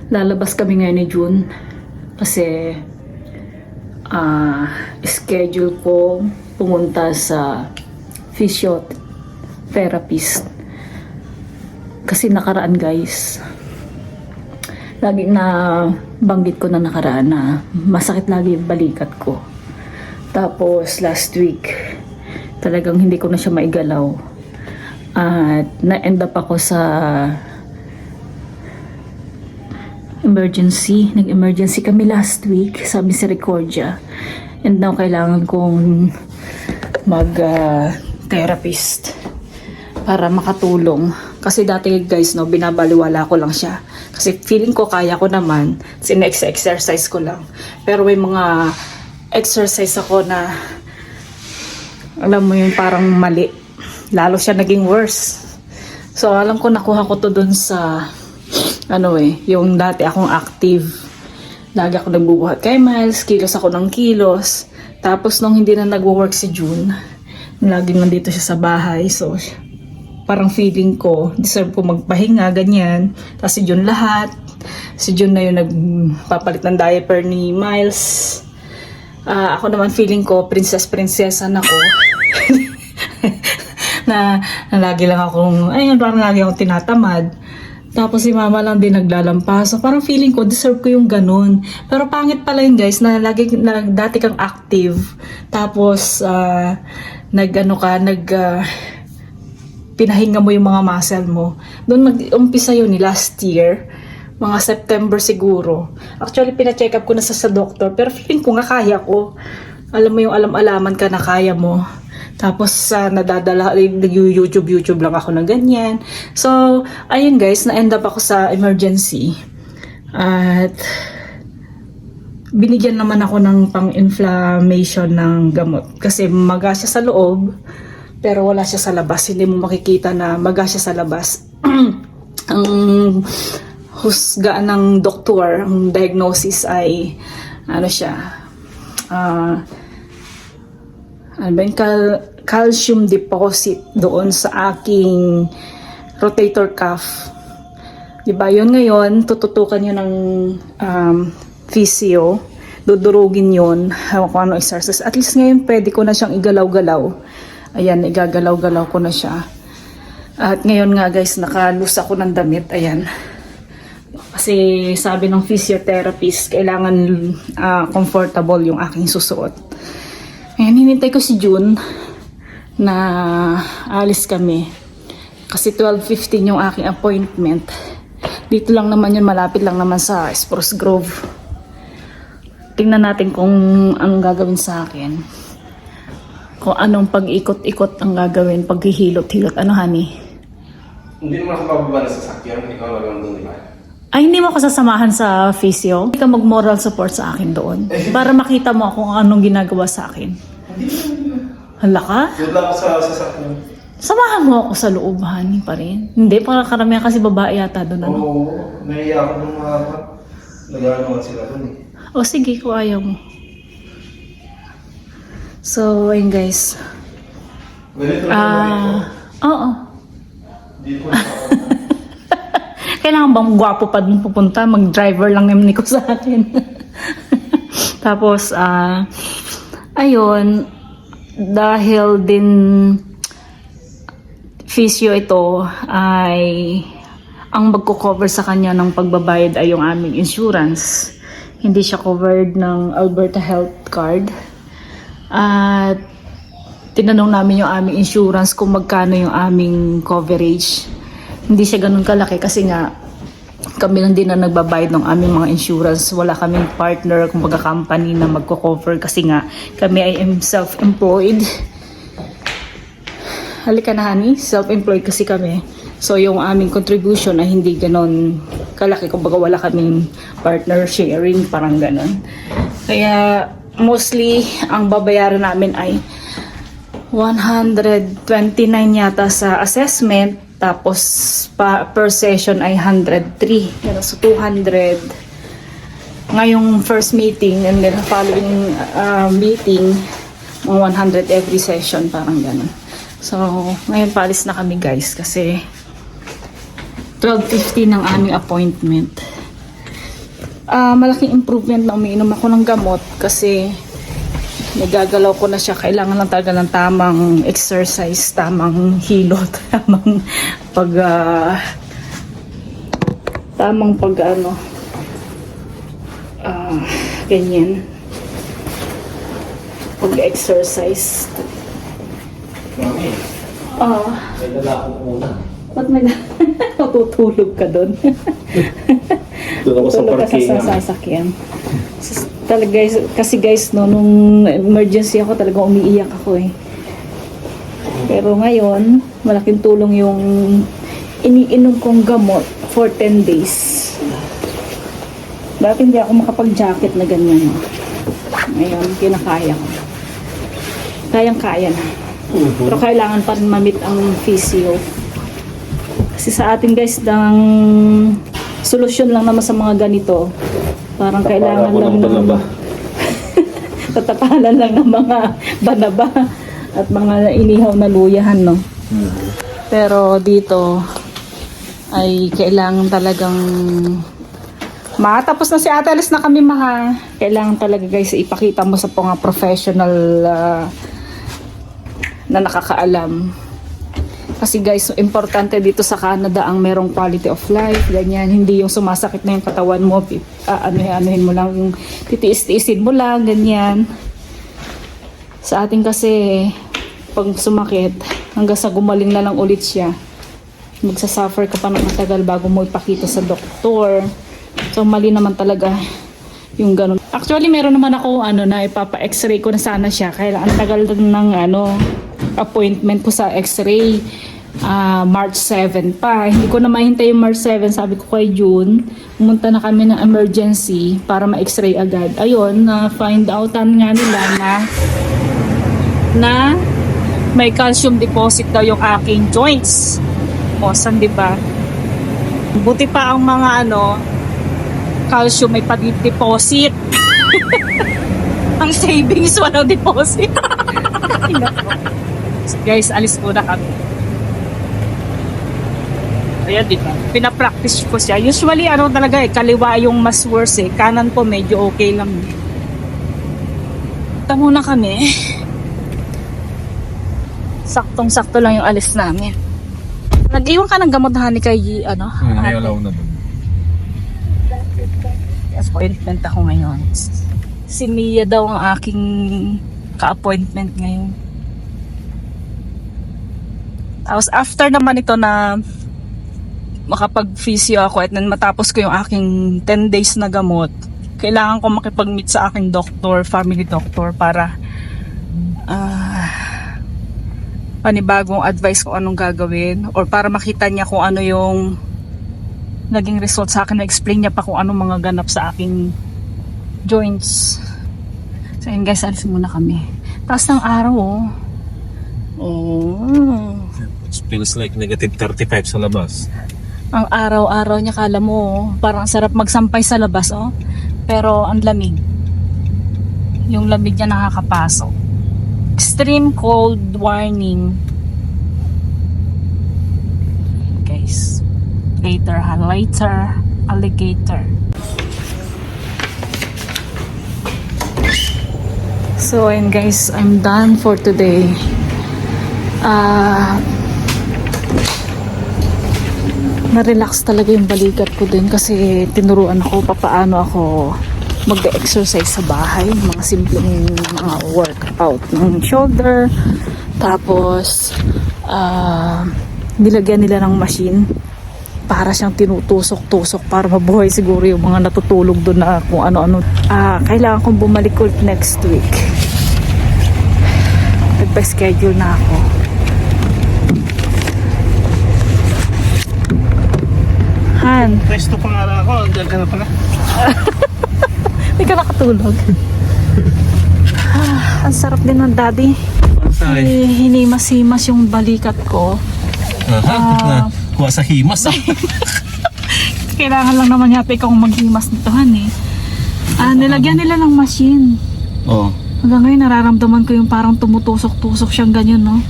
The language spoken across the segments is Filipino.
Lalabas kami ngayon ni June kasi schedule ko pumunta sa physiotherapist. Kasi nakaraan guys, lagi na banggit ko na nakaraan na masakit lagi yung balikat ko. Tapos last week, talagang hindi ko na siya maigalaw. At na-end up ako sa emergency. Nag-emergency kami last week sa Misericordia. And now kailangan kong mag-therapist para makatulong. Kasi dati guys, no, binabaliwala ko lang siya. Kasi feeling ko kaya ko naman. Exercise ko lang. Pero may mga exercise ako na alam mo yun, parang mali. Lalo siya naging worse. So alam ko nakuha ko to dun sa yung dati akong active. Lagi ako nagbubuhat kay miles, kilos ako ng kilos. Tapos nung hindi na nagwo-work si June, laging nandito siya sa bahay. So parang feeling ko, deserve ko magpahinga, ganyan. Tapos si June lahat. Si June na yung nagpapalit ng diaper ni Miles. Ako naman feeling ko, prinsesa na ako. na lagi lang akong, parang lagi akong tinatamad. Tapos si mama lang din naglalampas. So parang feeling ko, deserve ko yung ganun. Pero pangit pala yun guys, na dati kang active. Tapos, pinahinga mo yung mga muscle mo. Doon nag-umpisa yun last year. Mga September siguro. Actually, pina-check up ko na sa doctor. Pero feeling ko nga kaya ko. Alam mo yung alam-alaman ka na kaya mo. Tapos nadadala, nag-YouTube lang ako ng ganyan. So, ayun guys, na-end up ako sa emergency. At binigyan naman ako ng pang-inflammation ng gamot. Kasi maga siya sa loob, pero wala siya sa labas. Hindi mo makikita na maga siya sa labas. Ang husga ng doktor, ang diagnosis ay calcium deposit doon sa aking rotator cuff. Diba yun ngayon, tututukan yun ng physio, dudurugin yun, kung ano exercise. At least ngayon pwede ko na siyang igalaw-galaw. Ayan, igagalaw-galaw ko na siya. At ngayon nga guys, nakalus ako ng damit. Ayan. Kasi sabi ng physiotherapist, kailangan comfortable yung aking susuot. Ayan, hinintay ko si June na alis kami. Kasi 12:15 yung aking appointment. Dito lang naman yun, malapit lang naman sa Spruce Grove. Tingnan natin kung anong gagawin sa akin. Kung anong pag-ikot-ikot ang gagawin, paghihilot-hilot. Ano, honey? Hindi naman ako pababa na sasakyan. Ikaw lang lang doon, di ba? Ay, hindi mo ako sasamahan sa physio? Hindi ka mag-moral support sa akin doon. Para makita mo kung anong ginagawa sa akin. Hala ka? Doon lang ako sa sasakyan. Samahan mo ako sa loob, honey, pa rin. Hindi, para karamihan kasi babae yata doon. Ano? Oo, nahiya ako nung mga nag-ano sila doon eh. O sige, kung ayaw mo. So, ayun guys. Ganito na Oo. Dito na ako. Kailangan bang gwapo pa dun pupunta? Mag-driver lang naman ko sa akin. Tapos, ayun, dahil din physio ito ay ang magko-cover sa kanya ng pagbabayad ay yung aming insurance. Hindi siya covered ng Alberta Health Card. At tinanong namin yung aming insurance kung magkano yung aming coverage. Hindi siya ganun kalaki kasi nga kami lang din na nagbabayad ng aming mga insurance. Wala kaming partner, kumbaga company na magko-cover kasi nga kami ay self-employed. Halika na, honey. Self-employed kasi kami. So yung aming contribution ay hindi ganun kalaki. Kumbaga wala kaming partner sharing, parang ganun. Kaya mostly ang babayaran namin ay 129 yata sa assessment. Tapos per session ay 103. So 200 ngayong first meeting, and then following meeting 100 every session, parang ganun. So ngayon paalis na kami guys kasi 12:15 ang aming appointment. malaking improvement na umiinom ako ng gamot kasi nagagalaw ko na siya. Kailangan lang talaga ng tamang exercise, tamang hilot, tamang ganyan. Pag-exercise. Mami, may dala ko muna. Ba't may matutulog ka doon? Doon ako sa Tulog ka parking. sa sasakyan. Talaga guys, kasi guys, no, nung emergency ako, talaga umiiyak ako eh. Pero ngayon, malaking tulong yung iniinom kong gamot for 10 days. Dati hindi ako makapag-jacket na ganyan. No? Ngayon, kinakaya ko. Kayang-kaya na. Pero kailangan pa rin ma-meet ang physio. Kasi sa atin guys, ng solusyon lang naman sa mga ganito. Parang kailangan lang ng tatapalan lang ng mga banaba at mga inihaw na luyahan, no? Pero dito ay kailangan talagang matapos na si Ate, alis na kami maha. Kailangan talaga guys ipakita mo sa mga professional na nakakaalam. Kasi guys, importante dito sa Canada ang merong quality of life, ganyan. Hindi yung sumasakit na yung katawan mo, anuhin mo lang, yung titiis-tiisin mo lang, ganyan. Sa atin kasi, pag sumakit, hanggang sa gumaling na lang ulit siya, magsasuffer ka pa ng matagal bago mo ipakita sa doktor. So, mali naman talaga yung ganun. Actually, meron naman ako, na ipapa-x-ray ko na sana siya. Kaya ang tagal ng, appointment ko sa x-ray. March 7 pa. Hindi ko na mahintay yung March 7. Sabi ko kay June, pumunta na kami ng emergency para ma-x-ray agad. Ayun, find outan nga nila na may calcium deposit daw yung aking joints. Awesome, di ba? Buti pa ang mga calcium may pa-deposit. Ang savings walang deposit. So guys, alis muna kami. Ayan, diba? Pinapractice ko siya. Usually, talaga kaliwa yung mas worse eh. Kanan po medyo okay lang. Ito muna kami. Saktong-sakto lang yung alis namin. Nag-iwan ka ng gamot na honey kay, Nayalaw na doon. Appointment ako ngayon. Si Mia daw ang aking ka-appointment ngayon. Tapos after naman ito na makapag-physio ako at matapos ko yung aking 10 days na gamot, kailangan ko makipag-meet sa aking doktor, family doctor, para panibagong advice kung anong gagawin or para makita niya kung ano yung naging result sa akin, na-explain niya pa kung anong mga ganap sa aking joints. So yun guys, alis muna kami. Taas ng araw It feels like negative 35 sa labas. Ang araw-araw niya, kala mo parang sarap magsampay sa labas, pero ang lamig. Yung lamig niya nakakapasok. Extreme cold warning. Guys, later alligator. So and guys, I'm done for today. Na-relax talaga yung balikat ko din kasi tinuruan ako paano ako mag-exercise sa bahay, mga simpleng mga workout ng shoulder, tapos nilagyan nila ng machine para siyang tinutusok-tusok para mabuhay siguro yung mga natutulog doon na kung ano-ano. Kailangan kong bumalik ulit next week. Nagpa-schedule na ako. Han, Pwesto pa nga lang ako, andyan ka na pala. hindi ka nakatulog. Ang sarap din ng daddy. Hinimas-himas yung balikat ko. Kuha sa himas. Kailangan lang naman yata ikaw maghimas nito, Han eh. Nilagyan nila ng machine. Oo. Hanggang ngayon nararamdaman ko yung parang tumutusok-tusok siyang ganyan, no?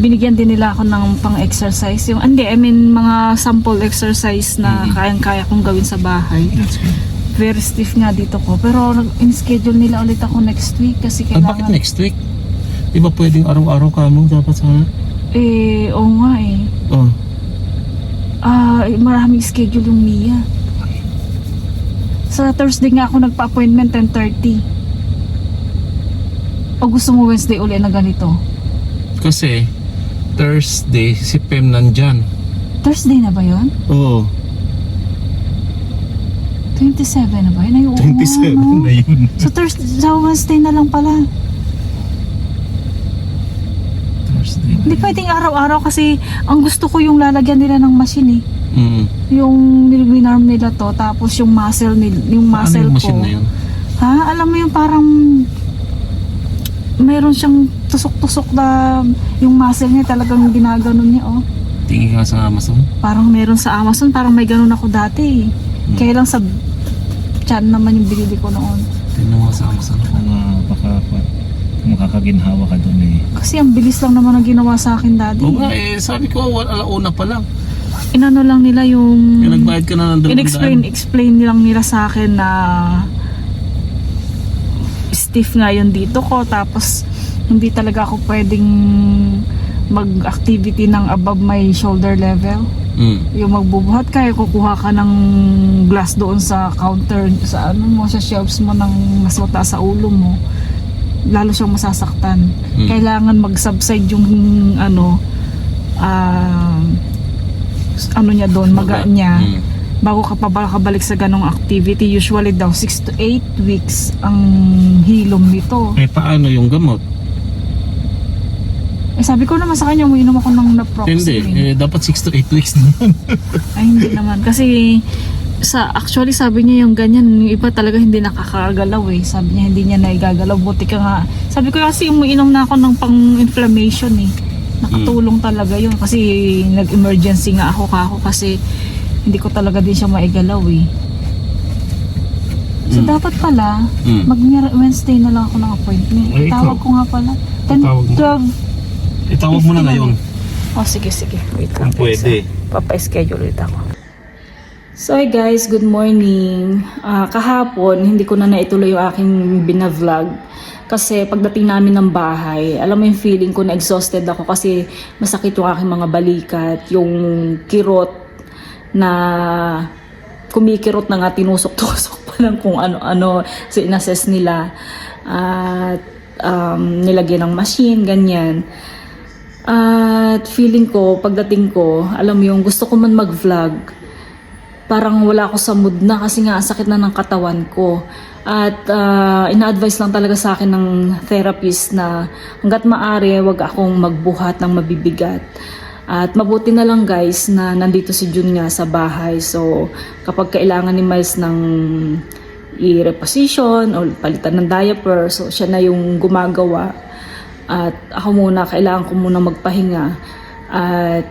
Binigyan din nila ako ng pang-exercise. Mga sample exercise na kayang-kaya kong gawin sa bahay. That's good. very stiff nga dito ko. Pero in-schedule nila ulit ako next week kasi Bakit kailangan... next week? Di ba pwedeng araw-araw ka mo? Dapat sana. Oo nga eh. Oh. Maraming schedule yung Mia. Sa Thursday nga ako nagpa-appointment 10:30. O gusto mo Wednesday uli na ganito? Kasi Thursday si Pem nandyan. Thursday na ba yun? Oo. 27 na ba yun? Ay, oo 27 nga, no? na yun. So Thursday, sa Wednesday na lang pala. Thursday. Hindi pwedeng araw-araw kasi ang gusto ko yung lalagyan nila ng machine eh. Yung nilwinarm nila to, tapos yung muscle, yung muscle Ano yung ko. machine na yun? Ha? Alam mo yung parang mayroon siyang tusok-tusok na yung muscle niya talagang ginaganon niya oh. Tingin ka sa Amazon? Parang meron sa Amazon, parang may ganun ako dati eh. Kaya lang sa chan naman yung binili ko noon. Tingnan mo sa Amazon. Baka makakaginhawa ka doon eh. Kasi ang bilis lang naman ang ginawa sa akin dati. Oo nga eh, sabi ko, alauna pa lang. Inano lang nila yung... Kaya nagbayad ka na ng 200. explain lang nila sa akin na stiff nga yun dito ko. Tapos hindi talaga ako pwedeng mag-activity ng above my shoulder level. Yung magbubuhat ka, kukuha ka ng glass doon sa counter, sa ano mo, sa shelves mo ng mas mataas sa ulo mo. Lalo siyang masasaktan. Kailangan mag-subside yung ano niya doon, maga niya. Bago ka kabalik sa ganong activity. Usually daw 6 to 8 weeks ang hilom nito. Eh paano yung gamot? Sabi ko naman sa kanya, umiinom ako ng naproxen. Hindi, dapat 6 to 8 weeks naman. Ay hindi naman. Kasi actually sabi niya yung ganyan, yung iba talaga hindi nakakagalaw eh. Sabi niya hindi niya naigagalaw. Buti ka nga. Sabi ko kasi umiinom na ako ng pang-inflammation eh. Nakatulong talaga yun kasi nag-emergency nga ako kasi hindi ko talaga din siya maigalaw eh. So dapat pala mag-Wednesday na lang ako ng appointment. Ay, Tawag ko nga pala 10, 12. Itawag mo na ngayon. Sige. Wait lang. Kung pwede. Papa-schedule ulit ako. So hey guys, good morning. Kahapon, hindi ko na naituloy yung aking binavlog. Kasi pagdating namin ng bahay, alam mo yung feeling ko na exhausted ako kasi masakit yung aking mga balikat, yung kirot na kumikirot na nga, tinusok-tusok pa lang kung ano-ano sa inassess nila. At nilagyan ng machine, ganyan. At feeling ko, pagdating ko, alam mo yung gusto ko man mag-vlog, parang wala ako sa mood na kasi nga sakit na ng katawan ko. At ina-advise lang talaga sa akin ng therapist na hanggat maaari wag akong magbuhat ng mabibigat. At mabuti na lang guys na nandito si Jun nga sa bahay. So kapag kailangan ni Miles ng i-reposition o palitan ng diaper, so siya na yung gumagawa. At ako muna, kailangan ko muna magpahinga. At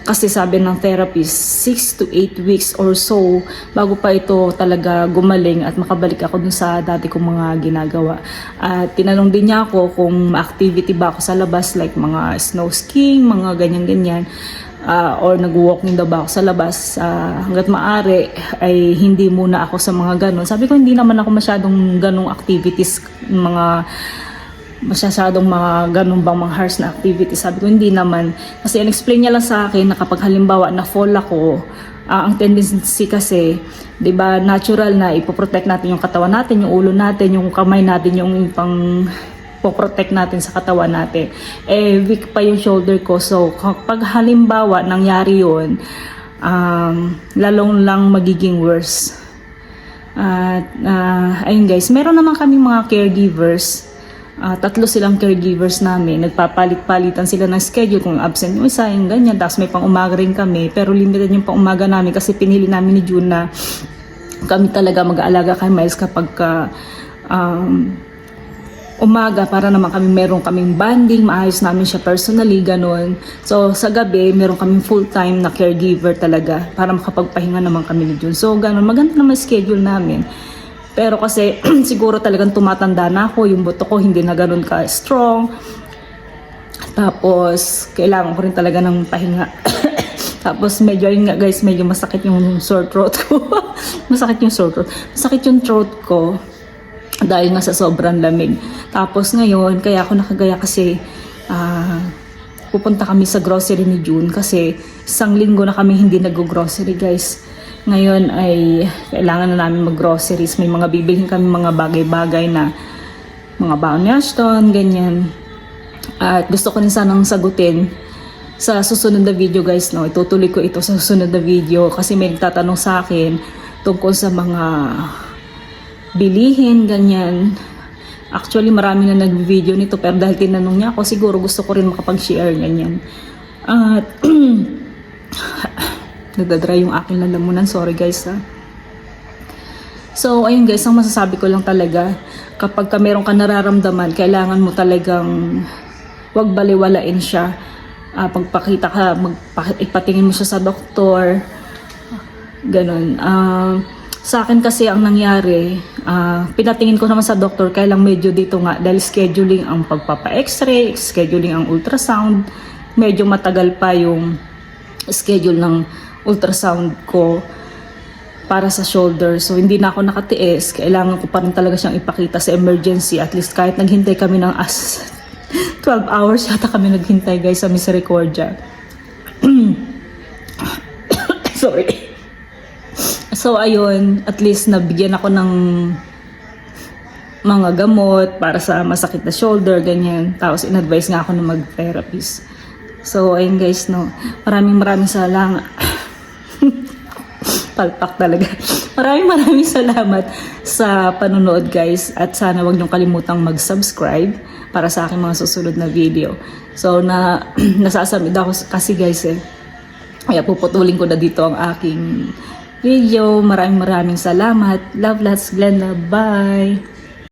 kasi sabi ng therapist, 6 to 8 weeks or so bago pa ito talaga gumaling at makabalik ako dun sa dati kong mga ginagawa. At tinanong din niya ako kung activity ba ako sa labas, like mga snow skiing, mga ganyan-ganyan. Or nag-walking daw ba ako sa labas. Hanggat maaari ay hindi muna ako sa mga ganun. Sabi ko hindi naman ako masyadong ganung activities, masyadong mga ganun bang mga harsh na activities. Sabi ko hindi naman. Kasi in-explain niya lang sa akin na kapag halimbawa na fall ako, ang tendency kasi, 'di ba, natural na ipoprotect natin yung katawan natin, yung ulo natin, yung kamay natin, yung pang poprotect natin sa katawan natin. Weak pa yung shoulder ko. So kapag halimbawa nangyari yun, lalong lang magiging worse. At ayun guys, meron naman kaming mga caregivers. 3 silang caregivers namin. Nagpapalit-palitan sila ng schedule kung absent yung isa, yung ganyan. Tapos may pang-umaga rin kami. Pero limited yung pang-umaga namin kasi pinili namin ni June na kami talaga mag-aalaga kay Miles kapag umaga para naman meron kaming bonding, maayos namin siya personally, ganun. So sa gabi, meron kaming full-time na caregiver talaga para makapagpahinga naman kami ni June. So ganun, maganda naman schedule namin. Pero kasi siguro talagang tumatanda na ako, yung buto ko hindi na ganun ka-strong. Tapos kailangan ko rin talaga ng pahinga. Tapos medyo, yun nga guys, medyo masakit yung sore throat ko. Masakit yung sore throat. Masakit yung throat ko dahil nga sa sobrang lamig. Tapos ngayon, kaya ako nakagaya kasi pupunta kami sa grocery ni June kasi 1 linggo na kami hindi nag-grocery guys. Ngayon ay kailangan na namin mag-groceries. May mga bibilhin kami mga bagay-bagay na mga baon ni Ashton, ganyan. At gusto ko rin sanang sagutin sa susunod na video guys, no. Itutuloy ko ito sa susunod na video kasi may nagtatanong sa akin tungkol sa mga bilihin, ganyan. Actually, marami na nag-video nito pero dahil tinanong niya ako, siguro gusto ko rin makapag-share, ganyan. At nagdadry yung aking lalamunan. Sorry guys ha. So ayun guys, ang masasabi ko lang talaga, kapag ka meron ka nararamdaman, kailangan mo talagang wag baliwalain siya. Pagpakita ka, ipatingin mo siya sa doktor. Ganon. Sa akin kasi ang nangyari, pinatingin ko naman sa doktor, kaya lang medyo dito nga, dahil scheduling ang pagpapa-x-ray, scheduling ang ultrasound, medyo matagal pa yung schedule ng ultrasound ko para sa shoulder. So hindi na ako nakatiis, kailangan ko pa rin talaga siyang ipakita sa emergency. At least kahit naghintay kami ng 12 hours yata kami naghintay guys sa Misericordia. Sorry. So ayun, at least nabigyan ako ng mga gamot para sa masakit na shoulder, ganyan. Tapos in-advise nga ako na mag-therapist. So ayun guys, no. Maraming salamat. Palpak talaga. Maraming salamat sa panonood guys. At sana wag niyong kalimutang mag-subscribe para sa aking mga susunod na video. So nasasamid ako kasi guys eh. Kaya puputulin ko na dito ang aking video. Maraming salamat. Love, lots, Glenda. Bye!